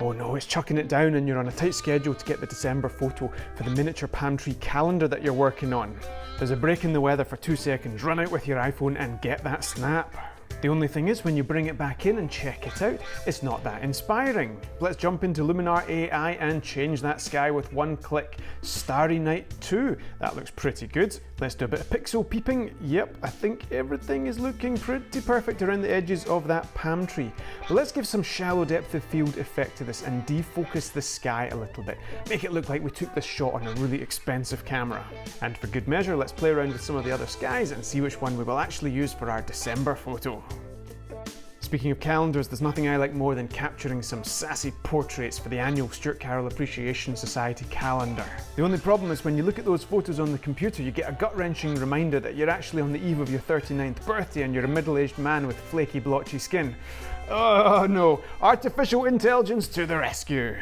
Oh no, it's chucking it down and you're on a tight schedule to get the December photo for the miniature palm tree calendar that you're working on. There's a break in the weather for 2 seconds, run out with your iPhone and get that snap. The only thing is, when you bring it back in and check it out, it's not that inspiring. Let's jump into Luminar AI and change that sky with one click. Starry Night 2, that looks pretty good. Let's do a bit of pixel peeping. Yep, I think everything is looking pretty perfect around the edges of that palm tree. But let's give some shallow depth of field effect to this and defocus the sky a little bit. Make it look like we took this shot on a really expensive camera. And for good measure, let's play around with some of the other skies and see which one we will actually use for our December photo. Speaking of calendars, there's nothing I like more than capturing some sassy portraits for the annual Stuart Carroll Appreciation Society calendar. The only problem is when you look at those photos on the computer, you get a gut-wrenching reminder that you're actually on the eve of your 39th birthday and you're a middle-aged man with flaky, blotchy skin. Oh no, artificial intelligence to the rescue.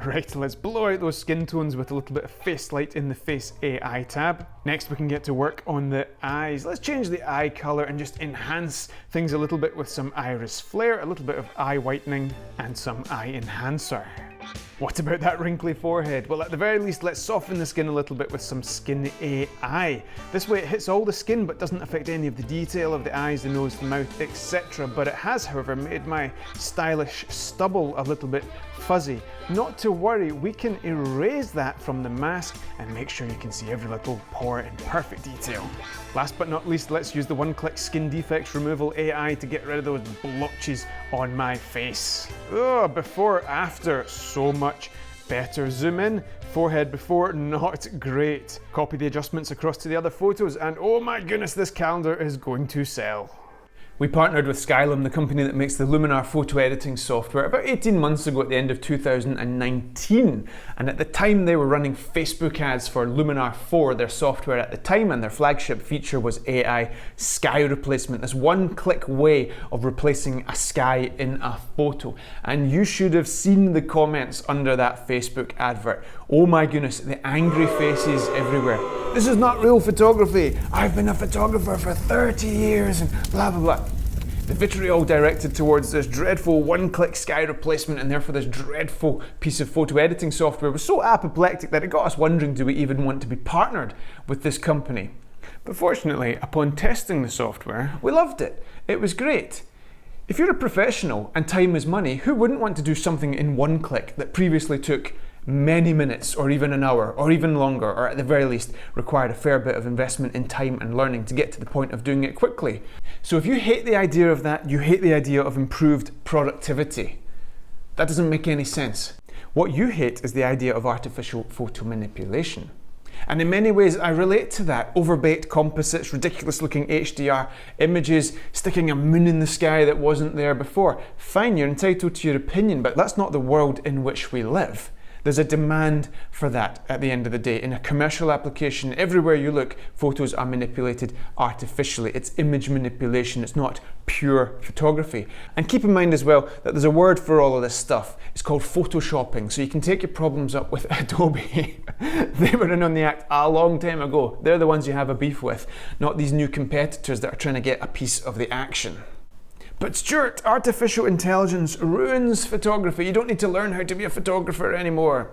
Right, let's blow out those skin tones with a little bit of face light in the Face AI tab. Next we can get to work on the eyes. Let's change the eye color and just enhance things a little bit with some iris flare, a little bit of eye whitening and some eye enhancer. What about that wrinkly forehead? Well, at the very least, let's soften the skin a little bit with some Skin AI. This way it hits all the skin but doesn't affect any of the detail of the eyes, the nose, the mouth, etc. But it has, however, made my stylish stubble a little bit fuzzy. Not to worry, we can erase that from the mask and make sure you can see every little pore in perfect detail. Last but not least, let's use the one-click skin defects removal AI to get rid of those blotches on my face. Oh, before, after, so much better. Zoom in, forehead before, not great. Copy the adjustments across to the other photos and oh my goodness, this calendar is going to sell. We partnered with Skylum, the company that makes the Luminar photo editing software, about 18 months ago at the end of 2019. And at the time they were running Facebook ads for Luminar 4, their software at the time, and their flagship feature was AI sky replacement, this one-click way of replacing a sky in a photo. And you should have seen the comments under that Facebook advert. Oh my goodness, the angry faces everywhere. This is not real photography. I've been a photographer for 30 years and blah, blah, blah. The vitriol directed towards this dreadful one-click sky replacement and therefore this dreadful piece of photo editing software was so apoplectic that it got us wondering, do we even want to be partnered with this company? But fortunately, upon testing the software, we loved it. It was great. If you're a professional and time is money, who wouldn't want to do something in one click that previously took many minutes or even an hour or even longer, or at the very least required a fair bit of investment in time and learning to get to the point of doing it quickly? So if you hate the idea of that, you hate the idea of improved productivity. That doesn't make any sense. What you hate is the idea of artificial photo manipulation. And in many ways I relate to that. Overbaked composites, ridiculous looking HDR images, sticking a moon in the sky that wasn't there before. Fine, you're entitled to your opinion, but that's not the world in which we live. There's a demand for that at the end of the day. In a commercial application, everywhere you look, photos are manipulated artificially. It's image manipulation, it's not pure photography. And keep in mind as well that there's a word for all of this stuff. It's called photoshopping. So you can take your problems up with Adobe. They were in on the act a long time ago. They're the ones you have a beef with, not these new competitors that are trying to get a piece of the action. But Stuart, artificial intelligence ruins photography. You don't need to learn how to be a photographer anymore.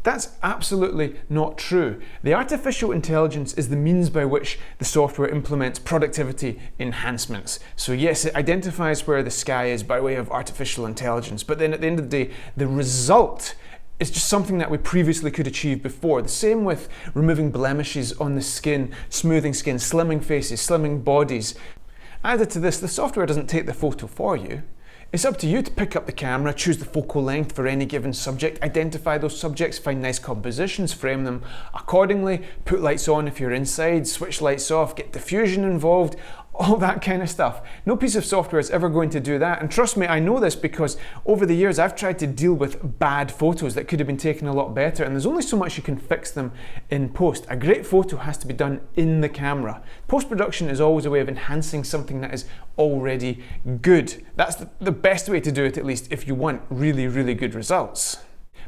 That's absolutely not true. The artificial intelligence is the means by which the software implements productivity enhancements. So yes, it identifies where the sky is by way of artificial intelligence, but then at the end of the day, the result is just something that we previously could achieve before. The same with removing blemishes on the skin, smoothing skin, slimming faces, slimming bodies. Added to this, the software doesn't take the photo for you. It's up to you to pick up the camera, choose the focal length for any given subject, identify those subjects, find nice compositions, frame them accordingly, put lights on if you're inside, switch lights off, get diffusion involved, all that kind of stuff. No piece of software is ever going to do that. And trust me, I know this because over the years I've tried to deal with bad photos that could have been taken a lot better, and there's only so much you can fix them in post. A great photo has to be done in the camera. Post-production is always a way of enhancing something that is already good. That's the best way to do it, at least if you want really, really good results.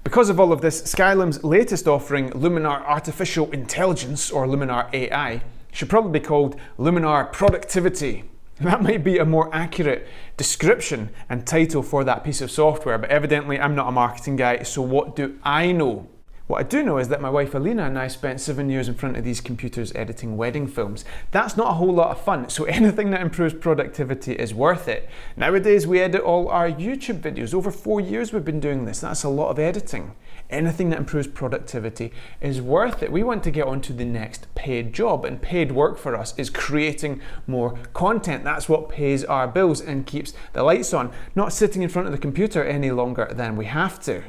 Because of all of this, Skylum's latest offering, Luminar Artificial Intelligence, or Luminar AI, should probably be called Luminar Productivity. That might be a more accurate description and title for that piece of software, but evidently I'm not a marketing guy, so what do I know? What I do know is that my wife Alina and I spent 7 years in front of these computers editing wedding films. That's not a whole lot of fun, so anything that improves productivity is worth it. Nowadays we edit all our YouTube videos. Over 4 years we've been doing this. That's a lot of editing. Anything that improves productivity is worth it. We want to get on to the next paid job, and paid work for us is creating more content. That's what pays our bills and keeps the lights on, not sitting in front of the computer any longer than we have to.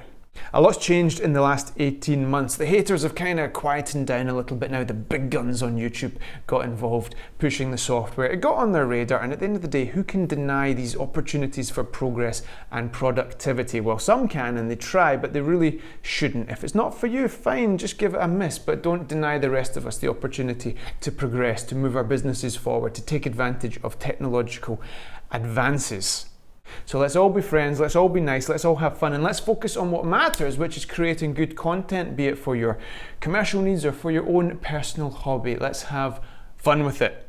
A lot's changed in the last 18 months. The haters have kind of quietened down a little bit now. The big guns on YouTube got involved pushing the software. It got on their radar, and at the end of the day, who can deny these opportunities for progress and productivity? Well, some can and they try, but they really shouldn't. If it's not for you, fine, just give it a miss, but don't deny the rest of us the opportunity to progress, to move our businesses forward, to take advantage of technological advances. So let's all be friends, let's all be nice, let's all have fun, and let's focus on what matters, which is creating good content, be it for your commercial needs or for your own personal hobby. Let's have fun with it.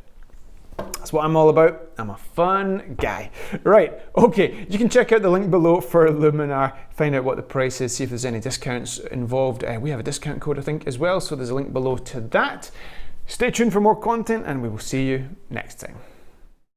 That's what I'm all about. I'm a fun guy. Right, okay, you can check out the link below for Luminar, find out what the price is, see if there's any discounts involved. We have a discount code, I think, as well, so there's a link below to that. Stay tuned for more content, and we will see you next time.